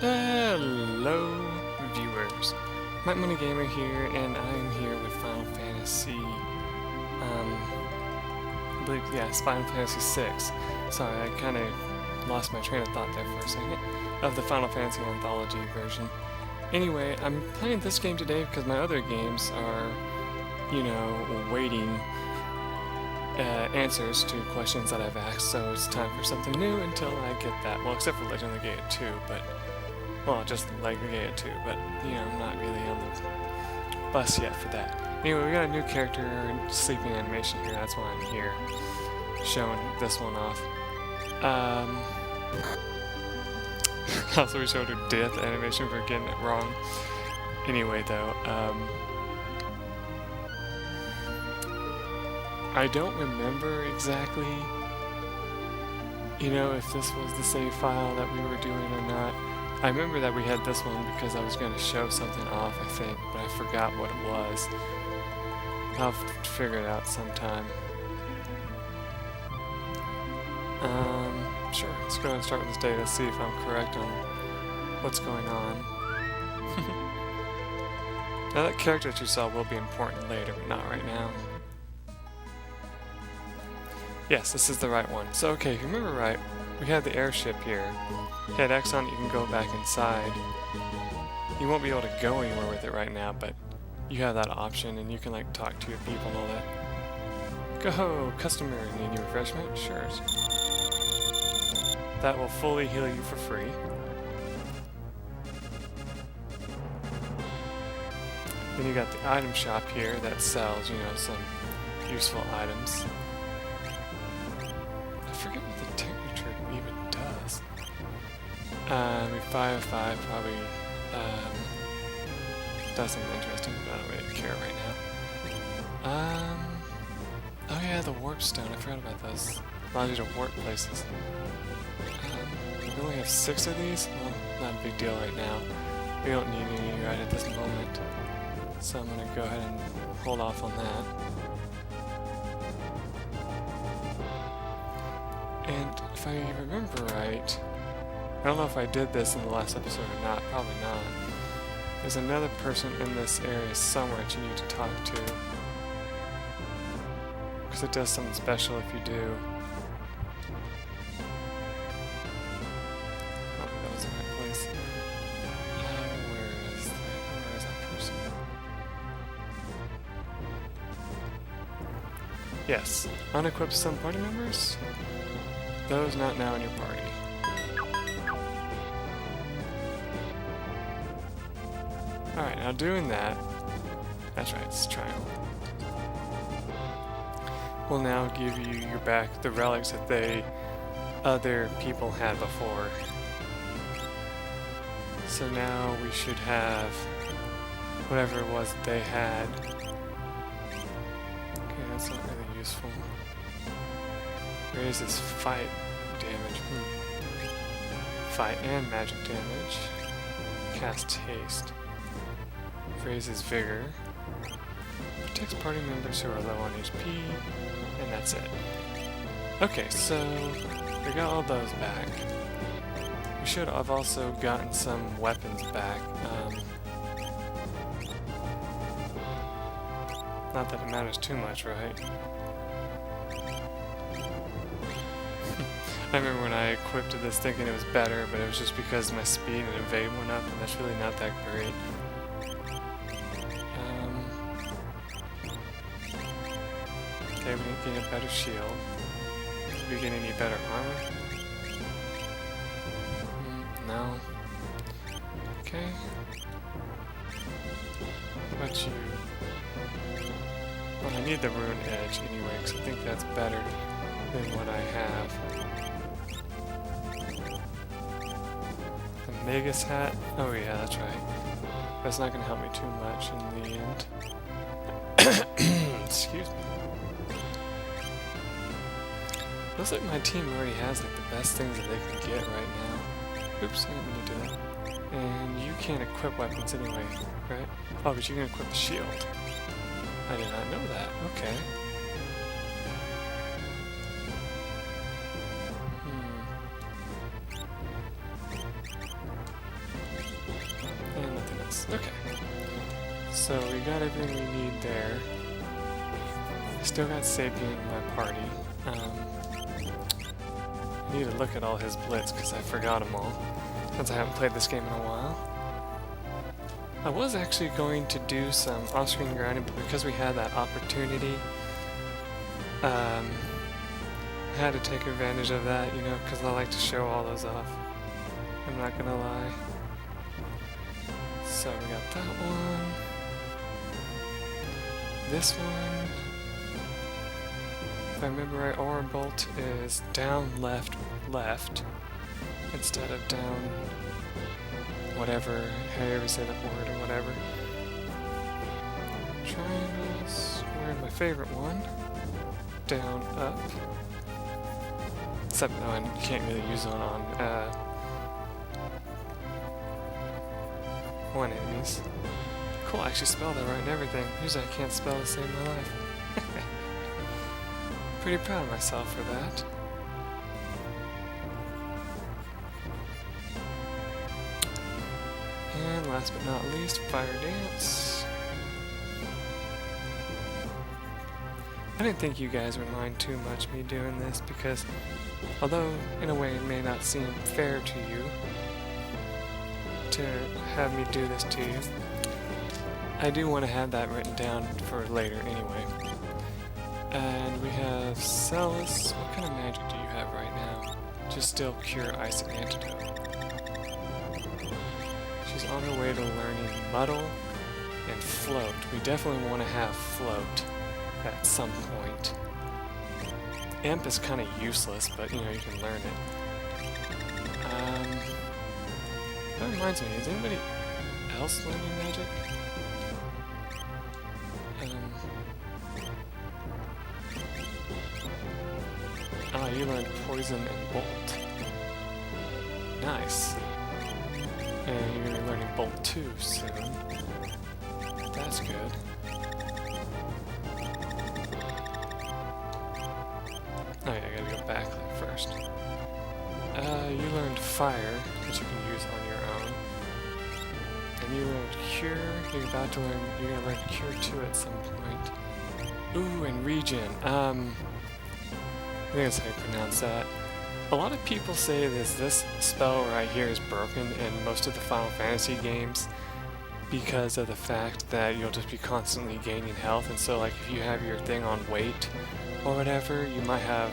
Hello, viewers. MikeMoneyGMR here, and I'm here with Final Fantasy. I believe, yeah, it's Final Fantasy 6. Sorry, I kind of lost my train of thought there for a second. Of the Final Fantasy Anthology version. Anyway, I'm playing this game today because my other games are, waiting answers to questions that I've asked, so it's time for something new until I get that. Well, except for Legend of the Gaia 2, but... Well, just like the Gaia 2, but, I'm not really on the bus yet for that. Anyway, we got a new character and sleeping animation here, that's why I'm here, showing this one off. Also, we showed her death animation for getting it wrong. Anyway, though, I don't remember exactly, if this was the save file that we were doing or not. I remember that we had this one because I was going to show something off, I think, but I forgot what it was. I'll figure it out sometime. Sure, let's go ahead and start with this data, see if I'm correct on what's going on. Now that character that you saw will be important later, but not right now. Yes, this is the right one. So, okay, if you remember right, we had the airship here. Hit X on it, you can go back inside. You won't be able to go anywhere with it right now, but you have that option, and you can, like, talk to your people and all that. Go! Customer, need any refreshment? Sure. That will fully heal you for free. Then you got the item shop here that sells, some useful items. I forget what the temperature even does. 5 of 5 probably does something interesting, but I don't really care right now. Oh yeah, the warp stone. I forgot about those. Allows you to warp places. We only have 6 of these? Well, not a big deal right now. We don't need any right at this moment. So I'm going to go ahead and hold off on that. And if I remember right, I don't know if I did this in the last episode or not, probably not. There's another person in this area somewhere that you need to talk to. Because it does something special if you do. Yes, unequip some party members. Those not now in your party. Alright, now doing that, that's right, it's triangle. Will now give you back the relics that other people had before. So now we should have whatever it was that they had. That's not really useful. Raises fight damage. Fight and magic damage. Cast haste. Raises vigor. Protects party members who are low on HP. And that's it. Okay, so we got all those back. We should have also gotten some weapons back. Not that it matters too much, right? I remember when I equipped this thinking it was better, but it was just because my speed and evade went up, and that's really not that great. Okay, we didn't get a better shield. Did we get any better armor? No. Okay. What about you? Well, I need the rune edge anyway, because I think that's better than what I have. The Magus hat? Oh yeah, that's right. That's not going to help me too much in the end. Excuse me. Looks like my team already has like the best things that they can get right now. Oops, I didn't mean to do that. And you can't equip weapons anyway, right? Oh, but you can equip the shield. I did not know that. Okay. Yes. Okay. So we got everything we need there. Still got Sapien in my party. I need to look at all his blitz because I forgot them all since I haven't played this game in a while. I was actually going to do some off-screen grinding, but because we had that opportunity, I had to take advantage of that, you know, because I like to show all those off. I'm not gonna lie. So we got that one. This one, if I remember right, Aura Bolt is down, left, left, instead of down, whatever, however you say that word or whatever. Triangles, we're my favorite one. Down, up. Except no, you can't really use one on one enemies. Cool, I actually spelled that right and everything. Usually I can't spell to save my life. Pretty proud of myself for that. And last but not least, Fire Dance. I didn't think you guys would mind too much me doing this because, although in a way it may not seem fair to you to have me do this to you, I do want to have that written down for later anyway. And we have Celis. What kind of magic do you have right now? Just still Cure, Ice, and Antidote. She's on her way to learning Muddle and Float. We definitely want to have Float at some point. Imp is kind of useless, but you know, you can learn it. That reminds me, is anybody else learning magic? You learned Poison and Bolt. Nice. And you're going to be learning Bolt 2 soon. That's good. Oh yeah, I gotta go back first. You learned Fire, which you can use on your own. And you learned Cure. You're gonna learn Cure 2 at some point. Ooh, and Regen. I think that's how you pronounce that. A lot of people say this spell right here is broken in most of the Final Fantasy games because of the fact that you'll just be constantly gaining health, and so like if you have your thing on weight or whatever, you might have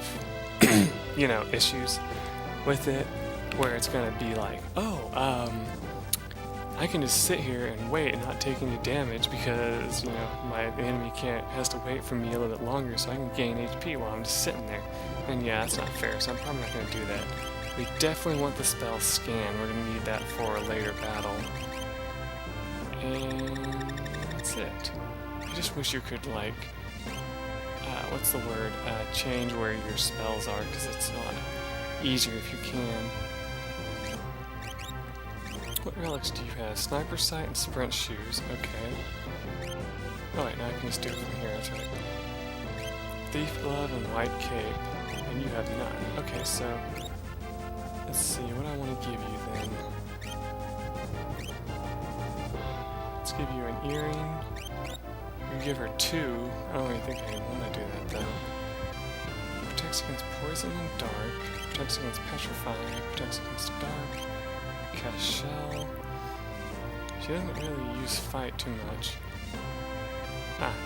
you know, issues with it where it's gonna be like, I can just sit here and wait and not take any damage because, you know, my enemy has to wait for me a little bit longer so I can gain HP while I'm just sitting there. And yeah, that's not fair, so I'm probably not going to do that. We definitely want the spell Scan. We're going to need that for a later battle. And that's it. I just wish you could, like, what's the word? Change where your spells are, because it's a lot easier if you can. What relics do you have? Sniper Sight and Sprint Shoes. Okay. Oh wait, now I can just do it from here. That's right. Thief Glove and White Cape. And you have none. Okay, so let's see what I want to give you then. Let's give you an earring. You give her 2. I don't really think I want to do that though. Protects against poison and dark. Protects against petrifying. Protects against dark. Cast Shell. She doesn't really use Fight too much.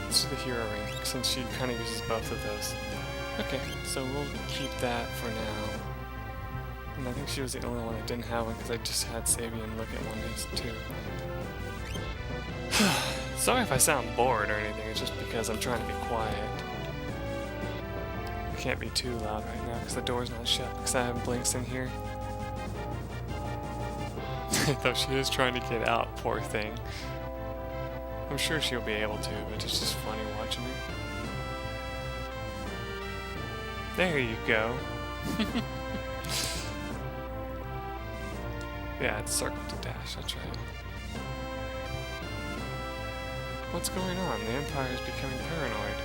This is the Hero Ring, since she kind of uses both of those. Okay, so we'll keep that for now. And I think she was the only one that didn't have one, because I just had Sabian look at one of these too. Sorry if I sound bored or anything, it's just because I'm trying to be quiet. I can't be too loud right now, because the door's not shut, because I have Blinks in here. Though she is trying to get out, poor thing. I'm sure she'll be able to, but it's just funny watching her. There you go. Yeah, it's circle to dash, that's right. What's going on? The Empire is becoming paranoid.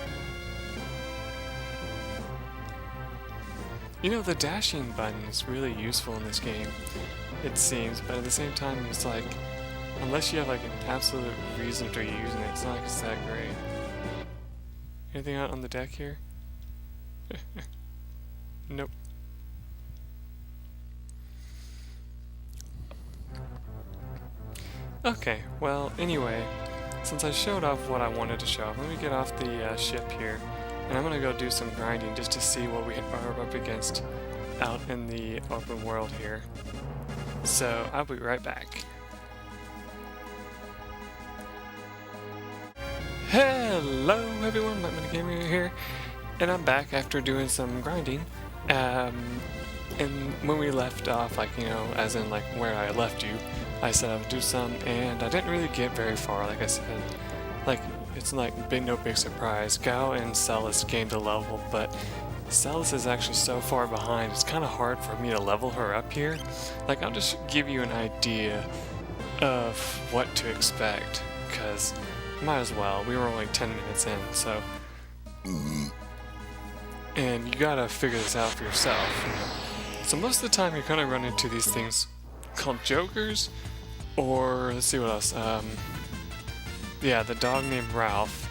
You know, the dashing button is really useful in this game, it seems, but at the same time it's like, Unless you have like an absolute reason for using it, it's not like it's that great. Anything out on the deck here? Nope. Okay, well, anyway, since I showed off what I wanted to show off, let me get off the ship here, and I'm gonna go do some grinding just to see what we are up against out in the open world here. So, I'll be right back. Hello everyone, MikeMoneyGMR here, and I'm back after doing some grinding. And when we left off, like, you know, as in like where I left you, I said I would do some, and I didn't really get very far. Like I said, like, it's like no big surprise. Gao and Celis gained a level, but Celis is actually so far behind, it's kind of hard for me to level her up here. Like, I'll just give you an idea of what to expect, because might as well. We were only 10 minutes in, so... And you gotta figure this out for yourself, you know? So most of the time you're gonna run into these things called jokers, or let's see what else. Yeah, the dog named Ralph.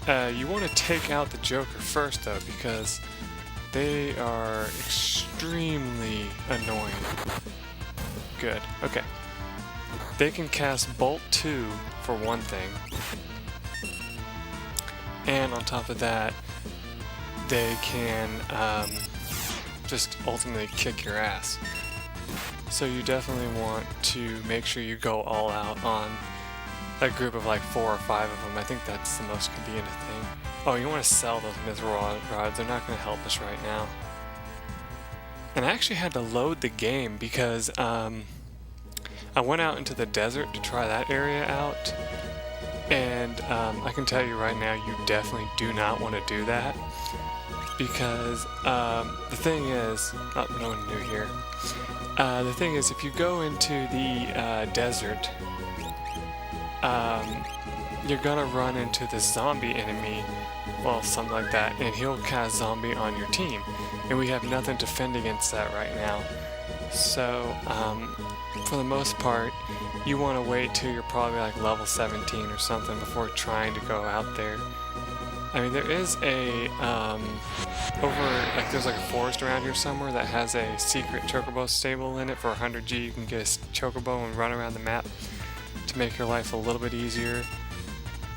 You want to take out the Joker first though, because they are extremely annoying. Good, okay. They can cast Bolt 2 for one thing. And on top of that, they can just ultimately kick your ass. So you definitely want to make sure you go all out on a group of like 4 or 5 of them. I think that's the most convenient thing. Oh, you want to sell those mithril rods. They're not going to help us right now. And I actually had to load the game because I went out into the desert to try that area out. And I can tell you right now, you definitely do not want to do that. Because the thing is, no one new here. The thing is, if you go into the desert, you're gonna run into the zombie enemy, well, something like that, and he'll cast zombie on your team. And we have nothing to fend against that right now. So, for the most part, you want to wait till you're probably like level 17 or something before trying to go out there. I mean, there is a, there's like a forest around here somewhere that has a secret chocobo stable in it for 100G. You can get a chocobo and run around the map to make your life a little bit easier.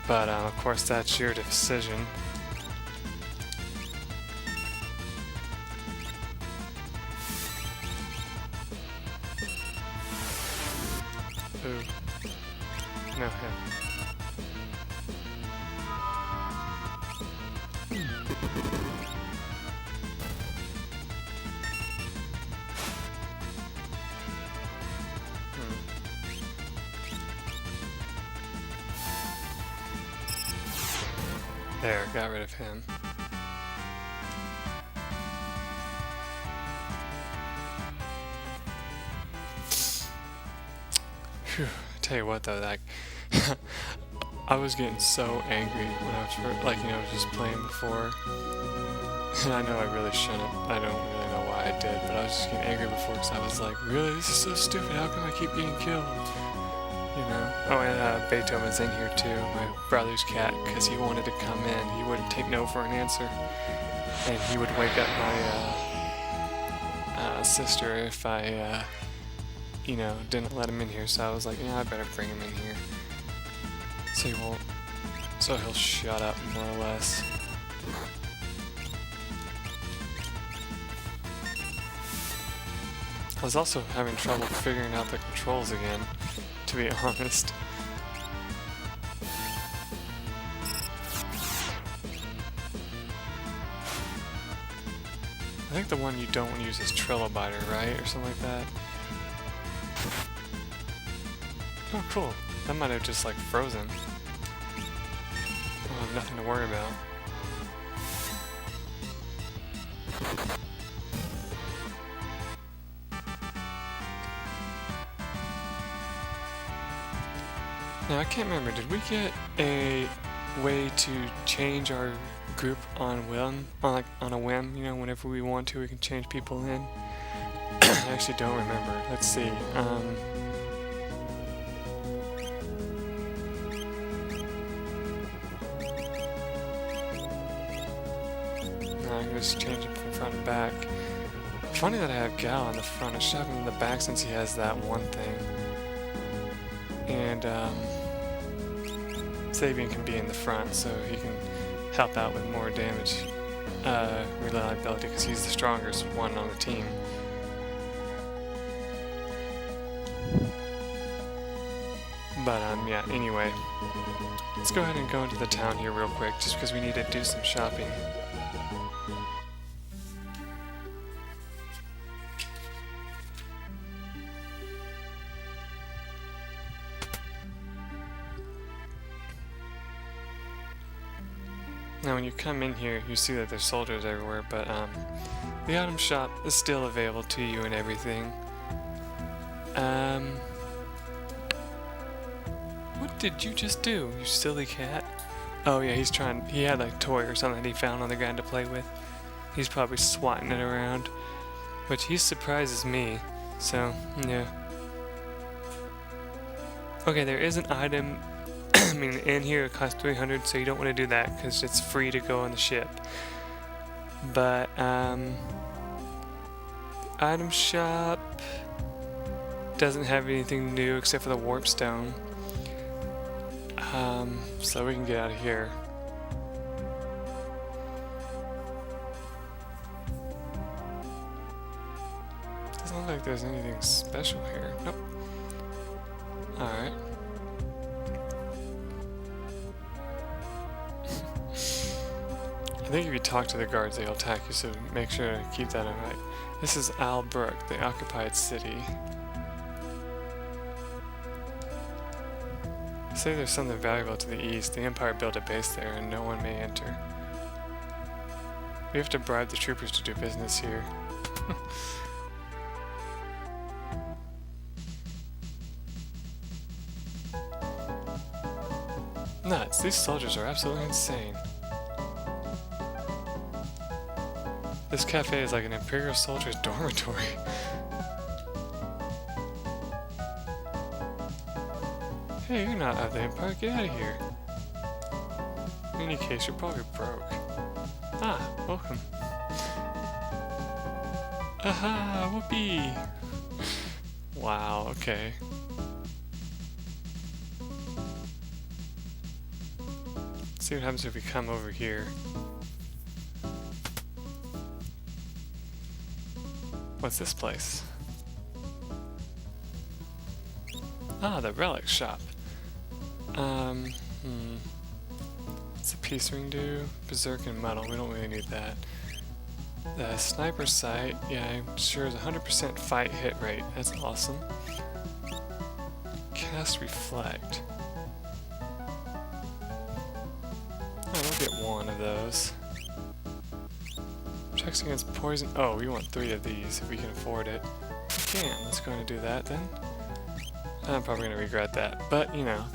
But, of course, that's your decision. Ooh. No, him. There, got rid of him. Phew. Tell you what though, like, I was getting so angry when I was just playing before. And I know I really shouldn't. I don't really know why I did, but I was just getting angry before because I was like, really? This is so stupid. How come I keep getting killed? You know? Oh, and Beethoven's in here too, my brother's cat, because he wanted to come in. He wouldn't take no for an answer. And he would wake up my sister if I, you know, didn't let him in here. So I was like, yeah, I better bring him in here. So he won't, so he'll shut up more or less. I was also having trouble figuring out the controls again, to be honest. I think the one you don't want to use is Trilobiter, right? Or something like that. Oh, cool. That might have just, like, frozen. I'll have nothing to worry about. Now, I can't remember, did we get a way to change our group on a whim, you know, whenever we want to, we can change people in? I actually don't remember. Let's see. just change him from front and back. Funny that I have Gal on the front and shove him in the back since he has that one thing. And Sabian can be in the front so he can help out with more damage reliability because he's the strongest one on the team. But yeah, anyway, let's go ahead and go into the town here real quick just because we need to do some shopping. Now when you come in here, you see that there's soldiers everywhere, but the item shop is still available to you and everything. What did you just do, you silly cat? Oh yeah, he had like a toy or something that he found on the ground to play with. He's probably swatting it around, which he surprises me, so yeah. Okay, there is an item in here it costs 300, so you don't want to do that because it's free to go on the ship. But item shop doesn't have anything new except for the warp stone. So we can get out of here. Doesn't look like there's anything special here. Nope. Alright. I think if you talk to the guards, they'll attack you, so make sure to keep that in mind. This is Albrook, the occupied city. Say there's something valuable to the east. The Empire built a base there, and no one may enter. We have to bribe the troopers to do business here. Nuts, these soldiers are absolutely insane. This cafe is like an Imperial soldier's dormitory. Hey, you're not of the Empire, get out of here. In any case, you're probably broke. Ah, welcome. Aha, whoopee! Wow, okay. Let's see what happens if we come over here. What's this place? Ah, the relic shop. What's a peace ring do? Berserk and metal, we don't really need that. The sniper sight, yeah, I'm sure is 100% fight hit rate. That's awesome. Cast reflect. Oh, we'll get one of those. Checks against poison. Oh, we want 3 of these if we can afford it. We can. Let's go ahead and do that then. I'm probably going to regret that, but you know.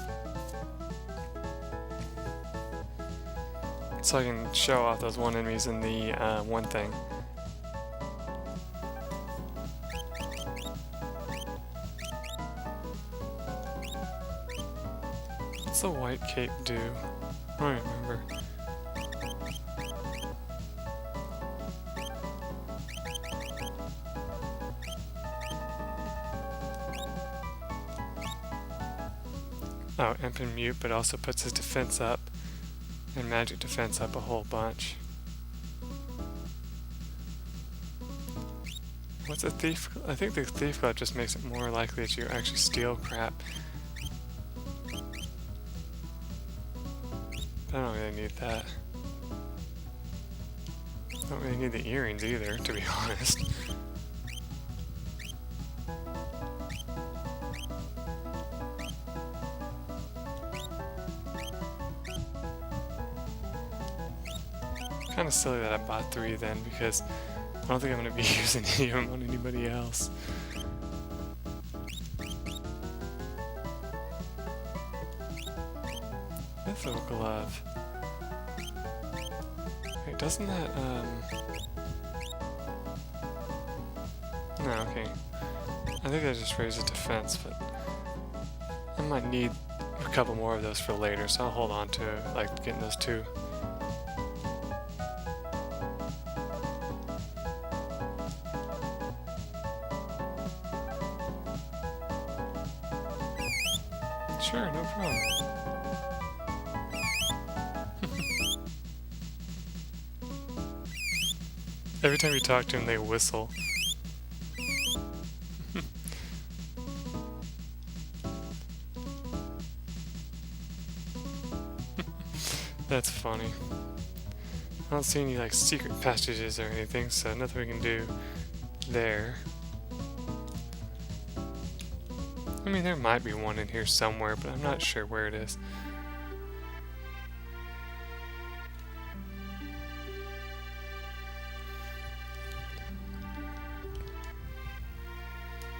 So I can show off those one enemies in the one thing. What's the white cape do? I don't remember. Oh, imp and mute, but also puts his defense up and magic defense up a whole bunch. What's a thief? I think the thief glove just makes it more likely that you actually steal crap. But I don't really need that. I don't really need the earrings either, to be honest. Kind of silly that I bought 3 then, because I don't think I'm going to be using any of them on anybody else. Mythical glove. Wait, doesn't that, No, okay. I think that just raises defense, but I might need a couple more of those for later, so I'll hold on to, like, getting those 2. Sure, no problem. Every time you talk to them, they whistle. That's funny. I don't see any like secret passages or anything, so nothing we can do there. I mean, there might be one in here somewhere, but I'm not sure where it is.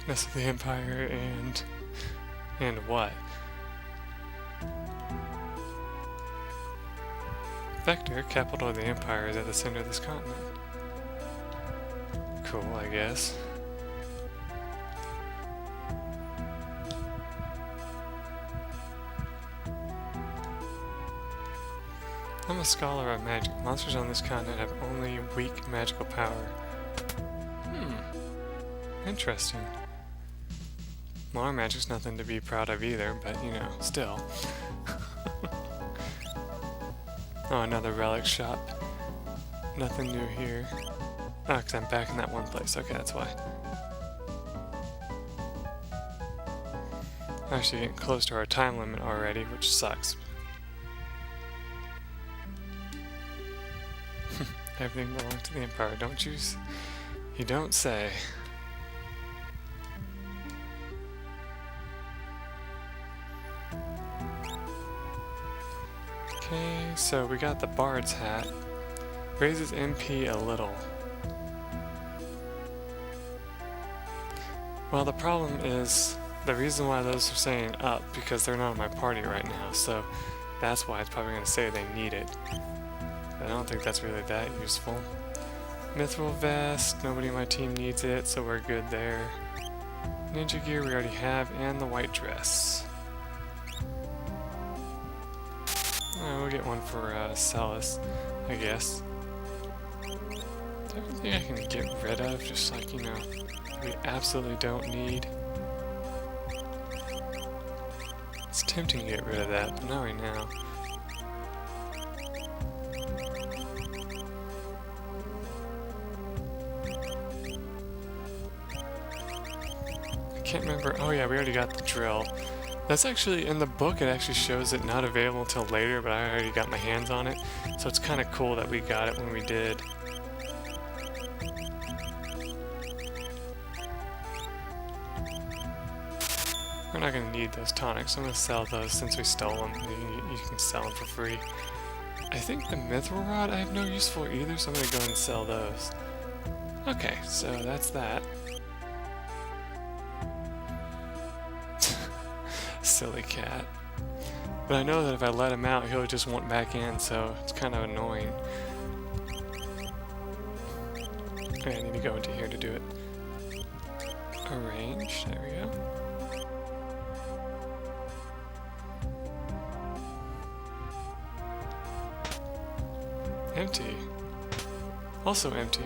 Mess with the Empire and what? Vector, capital of the Empire, is at the center of this continent. Cool, I guess. I'm a scholar of magic. Monsters on this continent have only weak magical power. Interesting. Well, our magic's nothing to be proud of either, but you know, still. Oh, another relic shop. Nothing new here. Oh, because I'm back in that one place. Okay, that's why. I'm actually getting close to our time limit already, which sucks. Everything belongs to the Empire, don't you? You don't say. Okay, so we got the Bard's hat. Raises MP a little. Well, the problem is, the reason why those are saying up, because they're not in my party right now, so that's why it's probably going to say they need it. But I don't think that's really that useful. Mithril vest, nobody on my team needs it, so we're good there. Ninja gear we already have, and the white dress. We'll get one for Celis, I guess. Everything I can get rid of, just like, you know, we absolutely don't need. It's tempting to get rid of that, but not right now. I can't remember. Oh yeah, we already got the drill. That's actually, in the book, it actually shows it not available until later, but I already got my hands on it. So it's kind of cool that we got it when we did. We're not going to need those tonics. I'm going to sell those since we stole them. You can sell them for free. I think the Mithril Rod I have no use for either, so I'm going to go ahead and sell those. Okay, so that's that. Silly cat. But I know that if I let him out, he'll just want back in, so it's kind of annoying. Okay, I need to go into here to do it. Arrange, there we go. Empty. Also empty.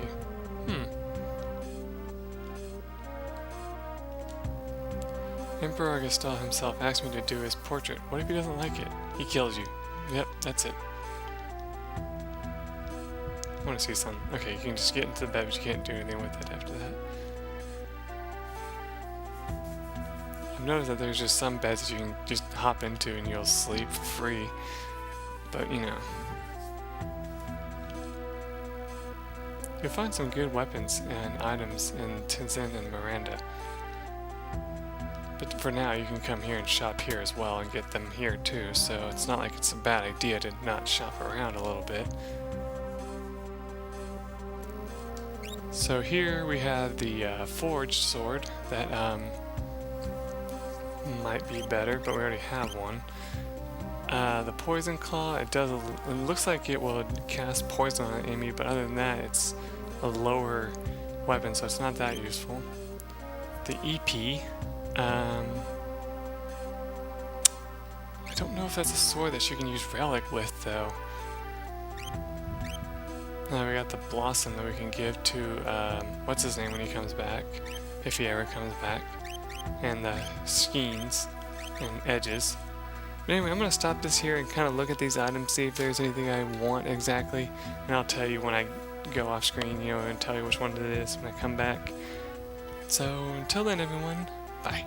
Emperor Augustus himself asked me to do his portrait. What if he doesn't like it? He kills you. Yep, that's it. I want to see some. Okay, you can just get into the bed, but you can't do anything with it after that. I've noticed that there's just some beds that you can just hop into and you'll sleep for free. But, you know. You'll find some good weapons and items in Tinsen and Miranda. But for now, you can come here and shop here as well and get them here too, so it's not like it's a bad idea to not shop around a little bit. So here we have the forged sword that might be better, but we already have one. The poison claw, it looks like it will cast poison on an enemy, but other than that, it's a lower weapon, so it's not that useful. The EP, I don't know if that's a sword that you can use relic with, though. Now we got the blossom that we can give to, what's his name when he comes back, if he ever comes back, and the skeins and edges. But anyway, I'm going to stop this here and kind of look at these items, see if there's anything I want exactly, and I'll tell you when I go off screen, you know, and tell you which one it is when I come back. So until then, everyone, bye.